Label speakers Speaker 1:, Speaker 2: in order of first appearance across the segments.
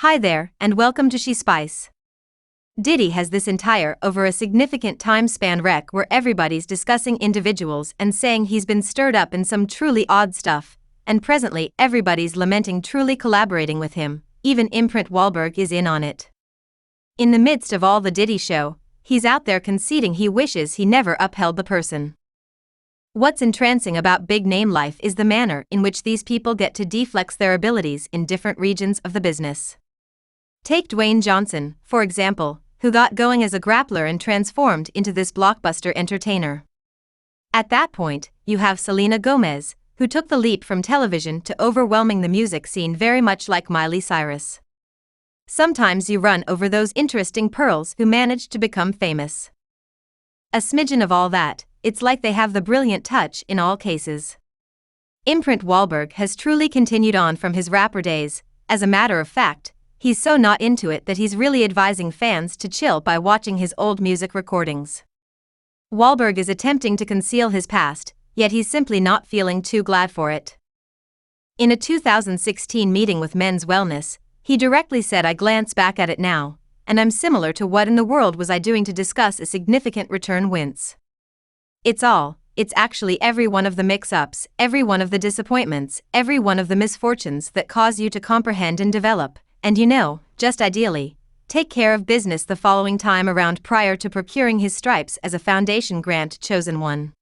Speaker 1: Hi there, and welcome to She Spice. Diddy has this entire over a significant time span wreck where everybody's discussing individuals and saying he's been stirred up in some truly odd stuff, and presently everybody's lamenting truly collaborating with him, even imprint Wahlberg is in on it. In the midst of all the Diddy show, he's out there conceding he wishes he never upheld the person. What's entrancing about big name life is the manner in which these people get to deflex their abilities in different regions of the business. Take Dwayne Johnson, for example, who got going as a grappler and transformed into this blockbuster entertainer. At that point, you have Selena Gomez, who took the leap from television to overwhelming the music scene very much like Miley Cyrus. Sometimes you run over those interesting pearls who managed to become famous. A smidgen of all that, it's like they have the brilliant touch in all cases. Imprint Wahlberg has truly continued on from his rapper days. As a matter of fact, he's so not into it that he's really advising fans to chill by watching his old music recordings. Wahlberg is attempting to conceal his past, yet he's simply not feeling too glad for it. In a 2016 meeting with Men's Wellness, he directly said, "I glance back at it now, and I'm similar to what in the world was I doing to discuss a significant return wince. It's actually every one of the mix-ups, every one of the disappointments, every one of the misfortunes that cause you to comprehend and develop. And just ideally, take care of business the following time around prior to procuring his stripes as a foundation grant chosen one."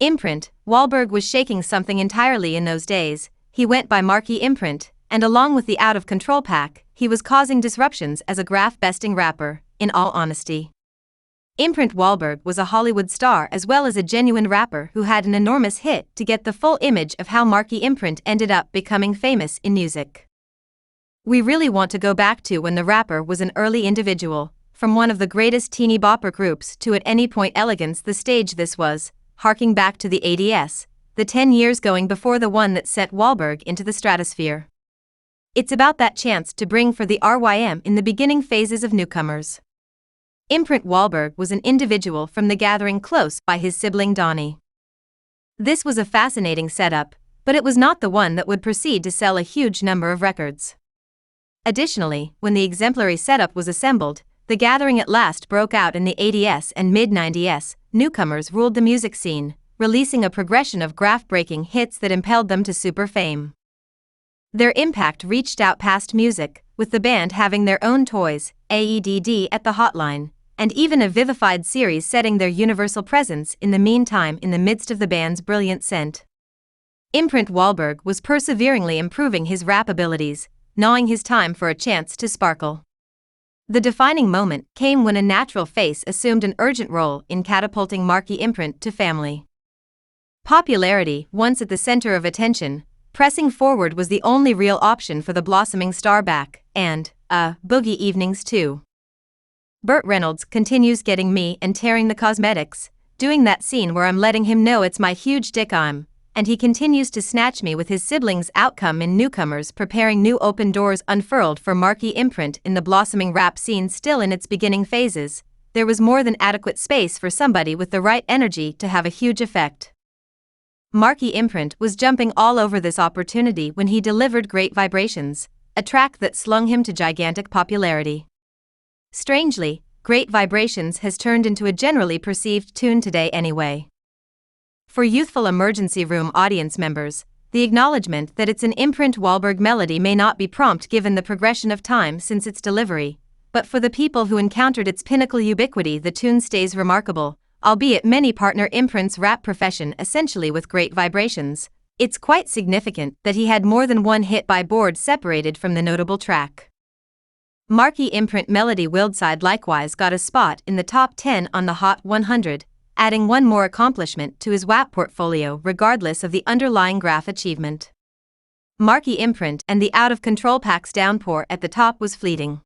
Speaker 1: Imprint, Wahlberg was shaking something entirely in those days. He went by Marky Imprint, and along with the Out of Control pack, he was causing disruptions as a graph-besting rapper, in all honesty. Imprint Wahlberg was a Hollywood star as well as a genuine rapper who had an enormous hit to get the full image of how Marky Imprint ended up becoming famous in music. We really want to go back to when the rapper was an early individual, from one of the greatest teeny bopper groups to at any point elegance the stage this was, harking back to the 80s, the 10 years going before the one that sent Wahlberg into the stratosphere. It's about that chance to bring for the RYM in the beginning phases of newcomers. Imprint Wahlberg was an individual from the gathering close by his sibling Donnie. This was a fascinating setup, but it was not the one that would proceed to sell a huge number of records. Additionally, when the exemplary setup was assembled, the gathering at last broke out in the 80s and mid-90s. Newcomers ruled the music scene, releasing a progression of graph-breaking hits that impelled them to super fame. Their impact reached out past music, with the band having their own toys, AEDD at the hotline, and even a vivified series setting their universal presence in the meantime in the midst of the band's brilliant scent. Imprint Wahlberg was perseveringly improving his rap abilities, gnawing his time for a chance to sparkle. The defining moment came when a natural face assumed an urgent role in catapulting Marky Imprint to family. Popularity, once at the center of attention, pressing forward was the only real option for the blossoming star back, and, boogie evenings too. Burt Reynolds continues getting me and tearing the cosmetics, doing that scene where I'm letting him know it's my huge dick and he continues to snatch me with his siblings' outcome in Newcomers preparing new open doors unfurled for Marky Imprint in the blossoming rap scene still in its beginning phases. There was more than adequate space for somebody with the right energy to have a huge effect. Marky Imprint was jumping all over this opportunity when he delivered Great Vibrations, a track that slung him to gigantic popularity. Strangely, Great Vibrations has turned into a generally perceived tune today anyway. For youthful emergency room audience members, the acknowledgement that it's an Imprint Wahlberg melody may not be prompt given the progression of time since its delivery, but for the people who encountered its pinnacle ubiquity, the tune stays remarkable, albeit many partner Imprint's rap profession essentially with Great Vibrations. It's quite significant that he had more than one hit by board separated from the notable track. Marky Imprint Melody Wildside likewise got a spot in the top 10 on the Hot 100, adding one more accomplishment to his WAP portfolio regardless of the underlying graph achievement. Marky Imprint and the Out of Control pack's downpour at the top was fleeting.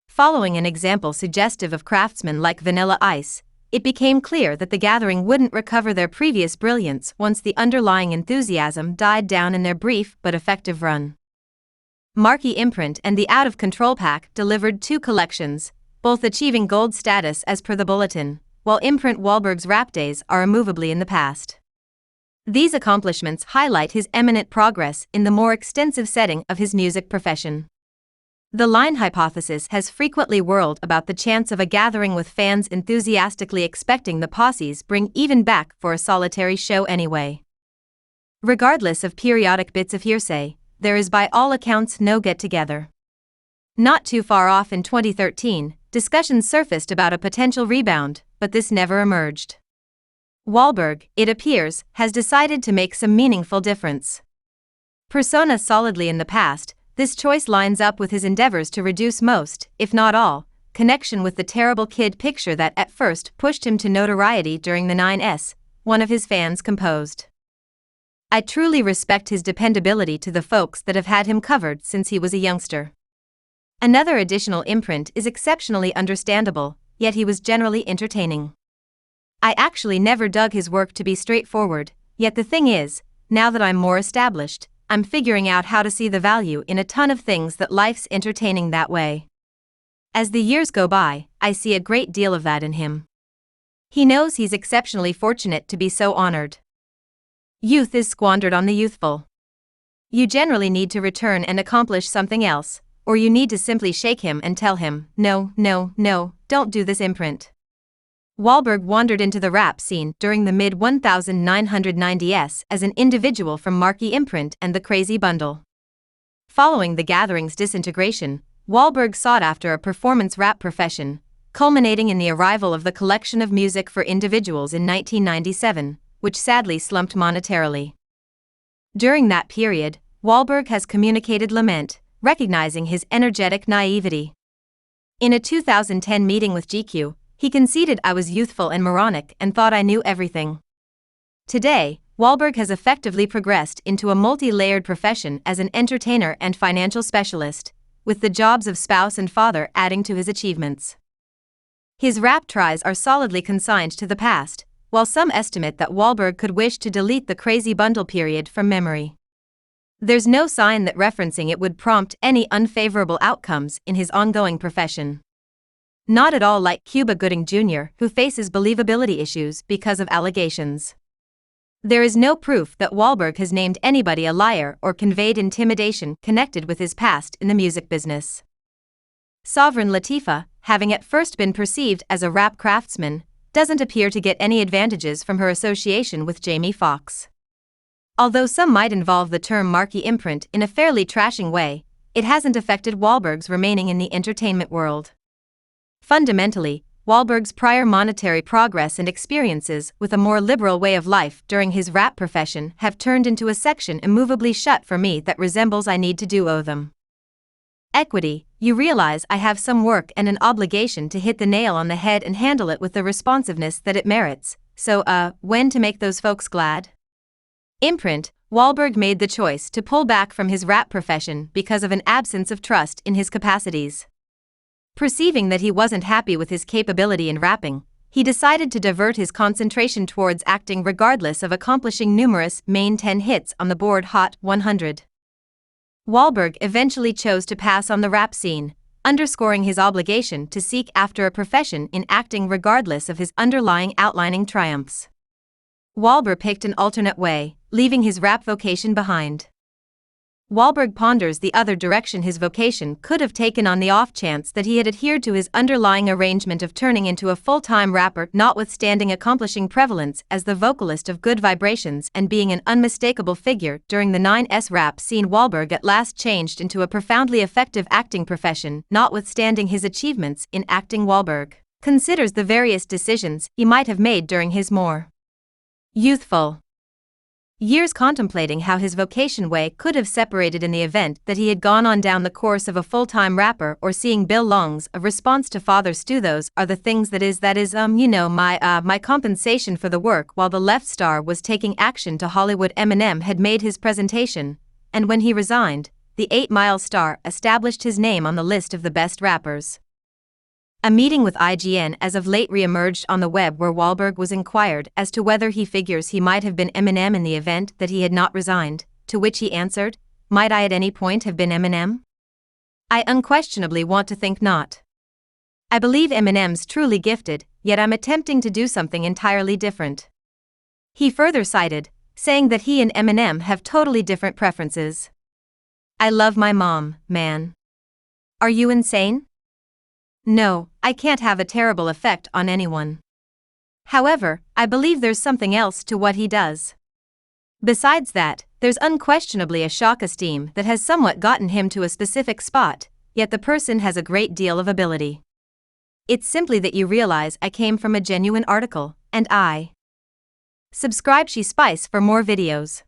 Speaker 1: Following an example suggestive of craftsmen like Vanilla Ice, it became clear that the gathering wouldn't recover their previous brilliance once the underlying enthusiasm died down in their brief but effective run. Marky Imprint and the Out of Control pack delivered 2 collections, both achieving gold status as per the bulletin, while Imprint Wahlberg's rap days are immovably in the past. These accomplishments highlight his eminent progress in the more extensive setting of his music profession. The line hypothesis has frequently whirled about the chance of a gathering with fans enthusiastically expecting the posses bring even back for a solitary show anyway. Regardless of periodic bits of hearsay, there is by all accounts no get-together. Not too far off in 2013, discussions surfaced about a potential rebound, but this never emerged. Wahlberg, it appears, has decided to make some meaningful difference. Persona solidly in the past, this choice lines up with his endeavors to reduce most, if not all, connection with the terrible kid picture that at first pushed him to notoriety during the 9S, one of his fans composed. I truly respect his dependability to the folks that have had him covered since he was a youngster. Another additional imprint is exceptionally understandable, yet he was generally entertaining. I actually never dug his work to be straightforward, yet the thing is, now that I'm more established, I'm figuring out how to see the value in a ton of things that life's entertaining that way. As the years go by, I see a great deal of that in him. He knows he's exceptionally fortunate to be so honored. Youth is squandered on the youthful. You generally need to return and accomplish something else, or you need to simply shake him and tell him, no, no, no, don't do this imprint. Wahlberg wandered into the rap scene during the mid-1990s as an individual from Marquee Imprint and the Crazy Bundle. Following the gathering's disintegration, Wahlberg sought after a performance rap profession, culminating in the arrival of the Collection of Music for Individuals in 1997, which sadly slumped monetarily. During that period, Wahlberg has communicated lament, recognizing his energetic naivety. In a 2010 meeting with GQ, he conceded I was youthful and moronic and thought I knew everything. Today, Wahlberg has effectively progressed into a multi-layered profession as an entertainer and financial specialist, with the jobs of spouse and father adding to his achievements. His rap tries are solidly consigned to the past, while some estimate that Wahlberg could wish to delete the Crazy Bundle period from memory. There's no sign that referencing it would prompt any unfavorable outcomes in his ongoing profession. Not at all like Cuba Gooding Jr., who faces believability issues because of allegations. There is no proof that Wahlberg has named anybody a liar or conveyed intimidation connected with his past in the music business. Sovereign Latifah, having at first been perceived as a rap craftsman, doesn't appear to get any advantages from her association with Jamie Foxx. Although some might involve the term Marquee Imprint in a fairly trashing way, it hasn't affected Wahlberg's remaining in the entertainment world. Fundamentally, Wahlberg's prior monetary progress and experiences with a more liberal way of life during his rap profession have turned into a section immovably shut for me that resembles I need to do owe them. Equity, you realize I have some work and an obligation to hit the nail on the head and handle it with the responsiveness that it merits, so when to make those folks glad? Imprint, Wahlberg made the choice to pull back from his rap profession because of an absence of trust in his capacities. Perceiving that he wasn't happy with his capability in rapping, he decided to divert his concentration towards acting regardless of accomplishing numerous main 10 hits on the Billboard Hot 100. Wahlberg eventually chose to pass on the rap scene, underscoring his obligation to seek after a profession in acting regardless of his underlying outlining triumphs. Wahlberg picked an alternate way, leaving his rap vocation behind. Wahlberg ponders the other direction his vocation could have taken on the off chance that he had adhered to his underlying arrangement of turning into a full-time rapper, notwithstanding accomplishing prevalence as the vocalist of Good Vibrations and being an unmistakable figure during the 9S rap scene. Wahlberg at last changed into a profoundly effective acting profession, notwithstanding his achievements in acting. Wahlberg considers the various decisions he might have made during his more youthful years, contemplating how his vocation way could have separated in the event that he had gone on down the course of a full-time rapper or seeing Bill Long's a response to Father Stu. Those are the things that is my compensation for the work. While the left star was taking action to Hollywood, Eminem had made his presentation, and when he resigned, the 8 Mile star established his name on the list of the best rappers. A meeting with IGN as of late re-emerged on the web where Wahlberg was inquired as to whether he figures he might have been Eminem in the event that he had not resigned, to which he answered, "Might I at any point have been Eminem? I unquestionably want to think not. I believe Eminem's truly gifted, yet I'm attempting to do something entirely different." He further cited, saying that he and Eminem have totally different preferences. "I love my mom, man. Are you insane? No, I can't have a terrible effect on anyone. However, I believe there's something else to what he does. Besides that, there's unquestionably a shock esteem that has somewhat gotten him to a specific spot, yet the person has a great deal of ability. It's simply that you realize I came from a genuine article, and I subscribe She Spice for more videos.